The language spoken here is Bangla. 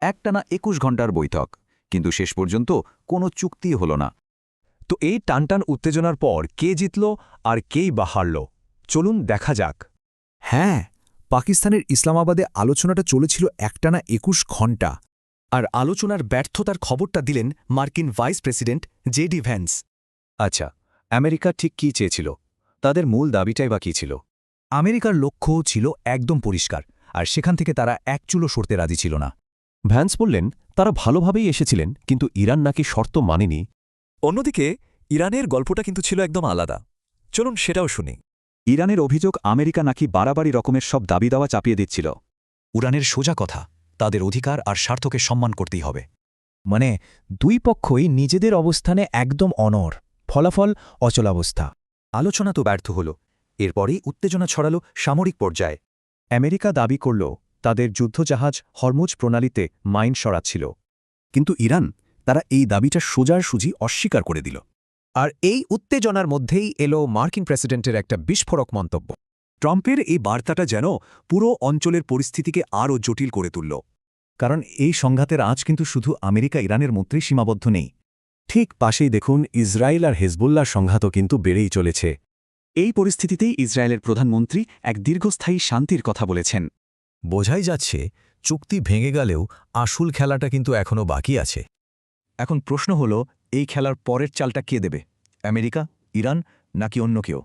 একটানা ২১ ঘণ্টার বৈঠক, কিন্তু শেষ পর্যন্ত কোনো চুক্তি হল না। তো এই টানটান উত্তেজনার পর কে জিতল আর কেই বা হারল, চলুন দেখা যাক। হ্যাঁ, পাকিস্তানের ইসলামাবাদে আলোচনাটা চলেছিল একটানা ২১ ঘণ্টা। আর আলোচনার ব্যর্থতার খবরটা দিলেন মার্কিন ভাইস প্রেসিডেন্ট জেডি ভ্যান্স। আচ্ছা, আমেরিকা ঠিক কী চেয়েছিল? তাদের মূল দাবিটাই বা কী ছিল? আমেরিকার লক্ষ্যও ছিল একদম পরিষ্কার, আর সেখান থেকে তারা এক চুলো সরতে রাজি ছিল না। ভ্যান্স বললেন তারা ভালোভাবেই এসেছিলেন, কিন্তু ইরান নাকি শর্ত মানেনি। অন্যদিকে ইরানের গল্পটা কিন্তু ছিল একদম আলাদা। চলুন সেটাও শুনি। ইরানের অভিযোগ আমেরিকা নাকি বাড়াবাড়ি রকমের সব দাবি দাওয়া চাপিয়ে দিচ্ছিল। উরানের সোজা কথা, তাদের অধিকার আর স্বার্থকে সম্মান করতেই হবে। মানে দুই পক্ষই নিজেদের অবস্থানে একদম অনড়, ফলাফল অচলাবস্থা। আলোচনা তো ব্যর্থ হল, এরপরেই উত্তেজনা ছড়াল সামরিক পর্যায়ে। আমেরিকা দাবি করল তাদের যুদ্ধজাহাজ হরমুজ প্রণালীতে মাইন সরাচ্ছিল। কিন্তু ইরান তারা এই দাবিটা সোজাসুজি অস্বীকার করে দিল। আর এই উত্তেজনার মধ্যেই এলো মার্কিন প্রেসিডেন্টের একটা বিস্ফোরক মন্তব্য। ট্রাম্পের এই বার্তাটা যেন পুরো অঞ্চলের পরিস্থিতিকে আরও জটিল করে তুলল। কারণ এই সংঘাতের আঁচ কিন্তু শুধু আমেরিকা ইরানের মধ্যেই সীমাবদ্ধ নেই। ঠিক পাশেই দেখুন ইসরায়েল আর হেজবুল্লার সংঘাতও কিন্তু বেড়েই চলেছে। এই পরিস্থিতিতেই ইসরায়েলের প্রধানমন্ত্রী এক দীর্ঘস্থায়ী শান্তির কথা বলেছেন। বোঝাই যাচ্ছে চুক্তি ভেঙে গেলেও আসল খেলাটা কিন্তু এখনও বাকি আছে। এখন প্রশ্ন হল, এই খেলার পরের চালটা কে দেবে? আমেরিকা, ইরান নাকি অন্য কেউ?